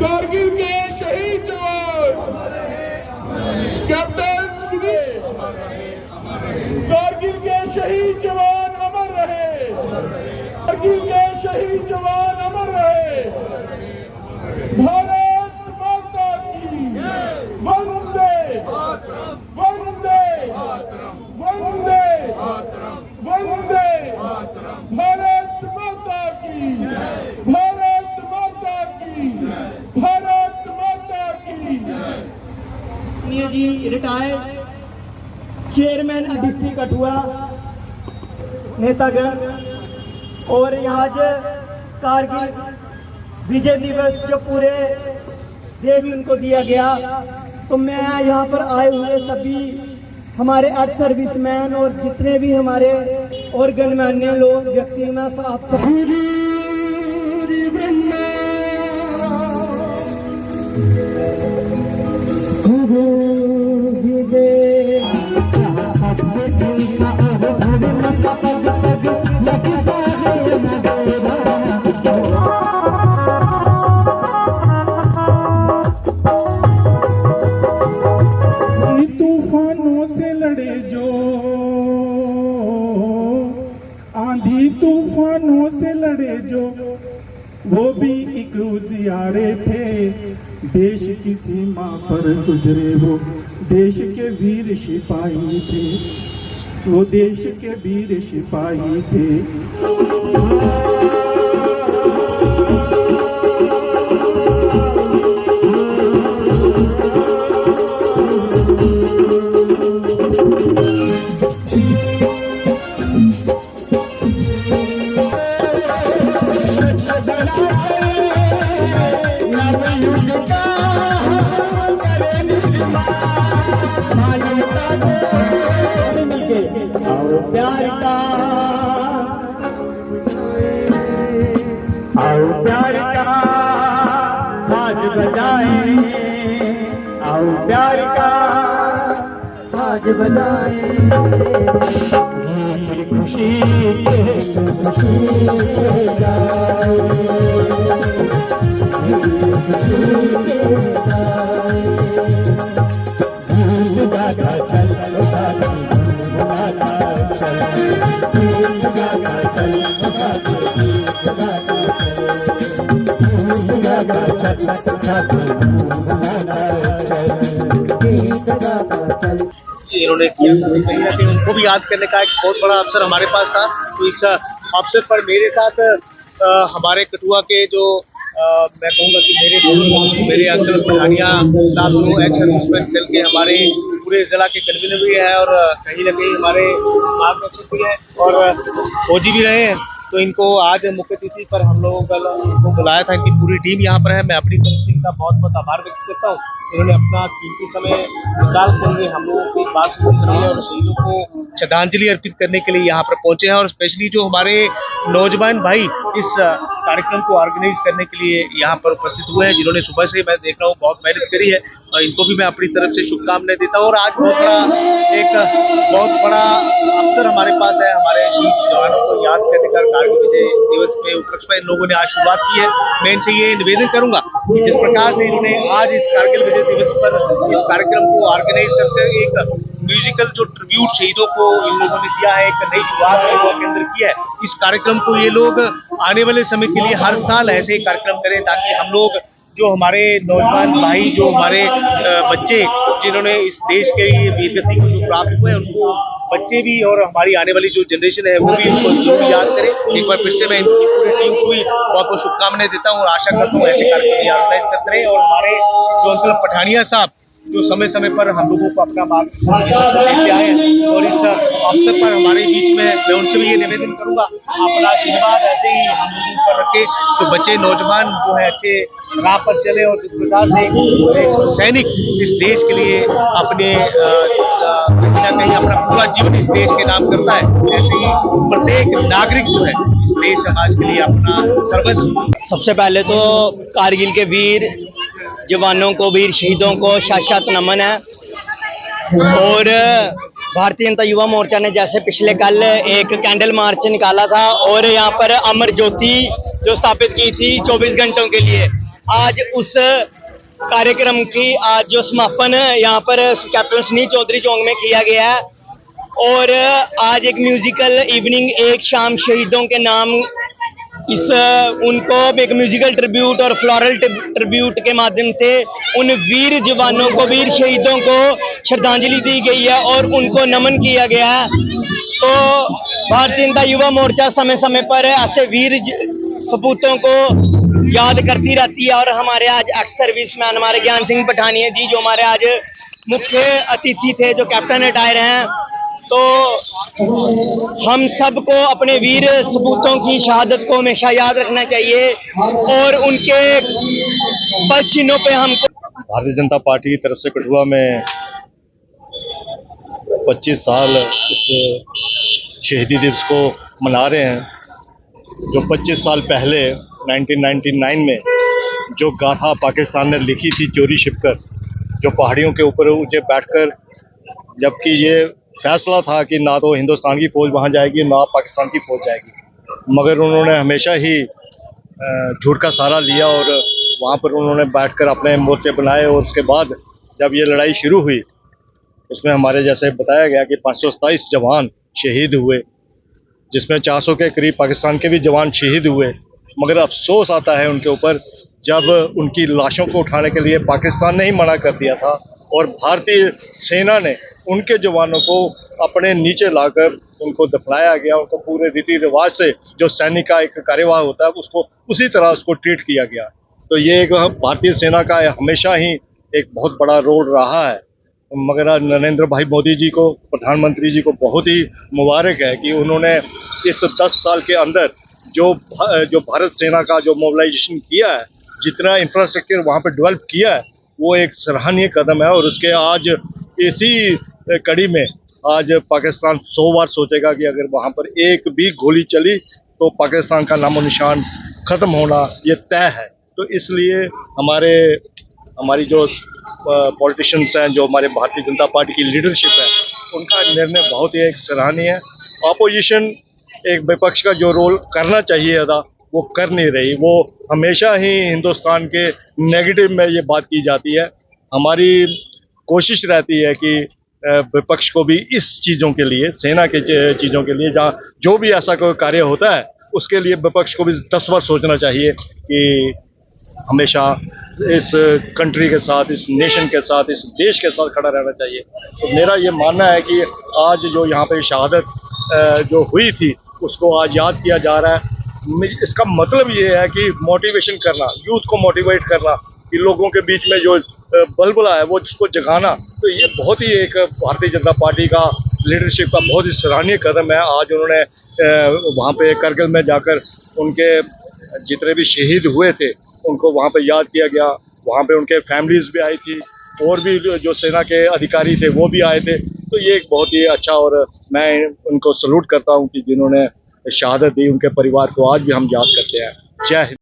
कारगिल के शहीद जवान कैप्टन श्री कारगिल के शहीद जवान अमर रहे। कारगिल के शहीद जवान अमर रहे। भारत माता की वंदे वंदे वंदे वंदे। भारत माता की भारत माता की भारत माता की। जी रिटायर्ड चेयरमैन डिस्ट्रिक्ट कठुआ नेतागण, और आज कारगिल विजय दिवस जो पूरे देश उनको दिया गया, तो मैं यहाँ पर आए हुए सभी हमारे एक्स सर्विसमैन और जितने भी हमारे और गणमान्य लोग व्यक्ति में आप सब तूफानों से लड़े जो, आंधी तूफानों से लड़े जो, वो भी एक उजियारे थे। देश की सीमा पर गुजरे वो देश के वीर सिपाही थे। वो देश के वीर सिपाही थे। प्यार का आओ प्यार का साज बजाए, आओ प्यार का साज बजाए, खुशी के खुशी के गाए, खुशी के गाए। गीत गाता चल चल, गीत गाता चल, इन्होंने किया, कहीं ना कहीं उनको भी याद करने का एक बहुत बड़ा अवसर हमारे पास था। तो इस अवसर पर मेरे साथ हमारे कठुआ के जो मैं कहूँगा कि मेरे अंकल पठानिया साहब जो एक्स सर्विसमैन सेल के हमारे पूरे जिला के कन्वीनर भी हैं और कहीं ना कहीं हमारे मार्गदर्शक भी हैं और फौजी भी रहे हैं। तो इनको आज मुख्य अतिथि पर हम लोगों को बुलाया था। इनकी पूरी टीम यहाँ पर है। मैं अपनी तरफ से इनका बहुत बहुत आभार व्यक्त करता हूँ। इन्होंने अपना कीमती समय निकाल कर हम लोगों की बात सुन रही है और शहीदों को श्रद्धांजलि अर्पित करने के लिए यहाँ पर पहुंचे हैं। और स्पेशली जो हमारे नौजवान भाई इस कार्यक्रम को ऑर्गेनाइज करने के लिए यहाँ पर उपस्थित हुए हैं, जिन्होंने सुबह से मैं देख रहा हूँ बहुत मेहनत करी है, और इनको भी मैं अपनी तरफ से शुभकामनाएं देता हूँ। और आज बहुत बड़ा अवसर हमारे पास है, हमारे शहीद जवानों को याद करने का। कारगिल विजय दिवस के उपलक्ष्य में इन लोगों ने आज शुरुआत की है। मैं इनसे ये निवेदन करूंगा कि जिस प्रकार से इन्होंने आज इस कारगिल विजय दिवस पर इस कार्यक्रम को ऑर्गेनाइज करके एक म्यूजिकल जो ट्रिब्यूट शहीदों को इन लोगों ने दिया है, एक नई शुरुआत युवा के अंदर की है। इस कार्यक्रम को ये लोग आने वाले समय के लिए हर साल ऐसे ही कार्यक्रम करें, ताकि हम लोग जो हमारे नौजवान भाई, जो हमारे बच्चे जिन्होंने इस देश के लिए वीरगति को जो प्राप्त हुए, उनको बच्चे भी और हमारी आने वाली जो जनरेशन है वो भी इनको जरूर याद करें। एक बार फिर से मैं इनकी पूरी टीम को भी बहुत बहुत शुभकामनाएं देता हूँ और आशा करता हूँ ऐसे कार्यक्रम ऑर्गेनाइज करते रहे। और हमारे जो अंकल पठानिया साहब जो समय समय पर हम लोगों को अपना मार्गदर्शन देते आए हैं, और इस अवसर पर हमारे बीच में मैं उनसे भी ये निवेदन करूंगा, अपना आशीर्वाद ऐसे ही हम लोगों पर रखे, जो बच्चे नौजवान जो है अच्छे राह पर चले और जिस प्रकार से एक सैनिक इस देश के लिए अपने कहीं ना कहीं अपना पूरा जीवन इस देश के नाम करता है, ऐसे ही प्रत्येक नागरिक जो है इस देश समाज के लिए अपना सर्वस्व। सबसे पहले तो कारगिल के वीर जवानों को, वीर शहीदों को शत नमन है। और भारतीय जनता युवा मोर्चा ने जैसे पिछले कल एक कैंडल मार्च निकाला था और यहाँ पर अमर ज्योति जो स्थापित की थी 24 घंटों के लिए। आज उस कार्यक्रम की आज जो समापन यहाँ पर कैप्टन सुनील चौधरी चौक में किया गया है और आज एक म्यूजिकल इवनिंग, एक शाम शहीदों के नाम, इस उनको एक म्यूजिकल ट्रिब्यूट और फ्लोरल ट्रिब्यूट के माध्यम से उन वीर जवानों को, वीर शहीदों को श्रद्धांजलि दी गई है और उनको नमन किया गया है। तो भारतीय जनता युवा मोर्चा समय समय पर ऐसे वीर सपूतों को याद करती रहती है और हमारे आज एक्स सर्विसमैन हमारे ज्ञान सिंह पठानिया जी जो हमारे आज मुख्य अतिथि थे, जो कैप्टन रिटायर हैं, तो हम सबको अपने वीर सपूतों की शहादत को हमेशा याद रखना चाहिए और उनके पद चिन्हों पे हमको। भारतीय जनता पार्टी की तरफ से कठुआ में 25 साल इस शहीदी दिवस को मना रहे हैं। जो 25 साल पहले 1999 में जो गाथा पाकिस्तान ने लिखी थी चोरी छिपकर, जो पहाड़ियों के ऊपर ऊंचे बैठकर, जबकि ये फैसला था कि ना तो हिंदुस्तान की फौज वहां जाएगी ना पाकिस्तान की फौज जाएगी, मगर उन्होंने हमेशा ही झूठ का सहारा लिया और वहां पर उन्होंने बैठकर अपने मोर्चे बनाए। और उसके बाद जब ये लड़ाई शुरू हुई उसमें हमारे जैसे बताया गया कि 527 जवान शहीद हुए, जिसमें 400 के करीब पाकिस्तान के भी जवान शहीद हुए। मगर अफसोस आता है उनके ऊपर जब उनकी लाशों को उठाने के लिए पाकिस्तान ने ही मना कर दिया था और भारतीय सेना ने उनके जवानों को अपने नीचे लाकर उनको दफनाया गया। उनको पूरे रीति रिवाज से जो सैनिक का एक कार्यवाह होता है उसको उसी तरह उसको ट्रीट किया गया। तो ये एक भारतीय सेना का हमेशा ही एक बहुत बड़ा रोल रहा है। मगर नरेंद्र भाई मोदी जी को, प्रधानमंत्री जी को बहुत ही मुबारक है कि उन्होंने इस 10 साल के अंदर जो भारत सेना का जो मोबिलाइजेशन किया है, जितना इंफ्रास्ट्रक्चर वहाँ पे डेवलप किया है, वो एक सराहनीय कदम है। और उसके आज इसी कड़ी में आज पाकिस्तान 100 बार सोचेगा कि अगर वहाँ पर एक भी गोली चली तो पाकिस्तान का नामो निशान ख़त्म होना ये तय है। तो इसलिए हमारी जो पॉलिटिशियंस हैं, जो हमारे भारतीय जनता पार्टी की लीडरशिप है, उनका निर्णय बहुत ही एक सराहनीय है। ऑपोजिशन एक विपक्ष का जो रोल करना चाहिए अदा वो कर नहीं रही। वो हमेशा ही हिंदुस्तान के नेगेटिव में ये बात की जाती है। हमारी कोशिश रहती है कि विपक्ष को भी इस चीज़ों के लिए, सेना के चीज़ों के लिए, जहाँ जो भी ऐसा कोई कार्य होता है उसके लिए विपक्ष को भी 10 बार सोचना चाहिए कि हमेशा इस कंट्री के साथ, इस नेशन के साथ, इस देश के साथ खड़ा रहना चाहिए। तो मेरा ये मानना है कि आज जो यहाँ पे शहादत जो हुई थी उसको आज याद किया जा रहा है। इसका मतलब ये है कि मोटिवेशन करना, यूथ को मोटिवेट करना, कि लोगों के बीच में जो बलबला है वो जिसको जगाना। तो ये बहुत ही एक भारतीय जनता पार्टी का लीडरशिप का बहुत ही सराहनीय कदम है। आज उन्होंने वहाँ पे करगिल में जाकर उनके जितने भी शहीद हुए थे उनको वहाँ पे याद किया गया। वहाँ पे उनके फैमिलीज भी आई थी और भी जो सेना के अधिकारी थे वो भी आए थे। तो ये एक बहुत ही अच्छा, और मैं उनको सलूट करता हूँ कि जिन्होंने शहादत दी, उनके परिवार को आज भी हम याद करते हैं। जय हिंद।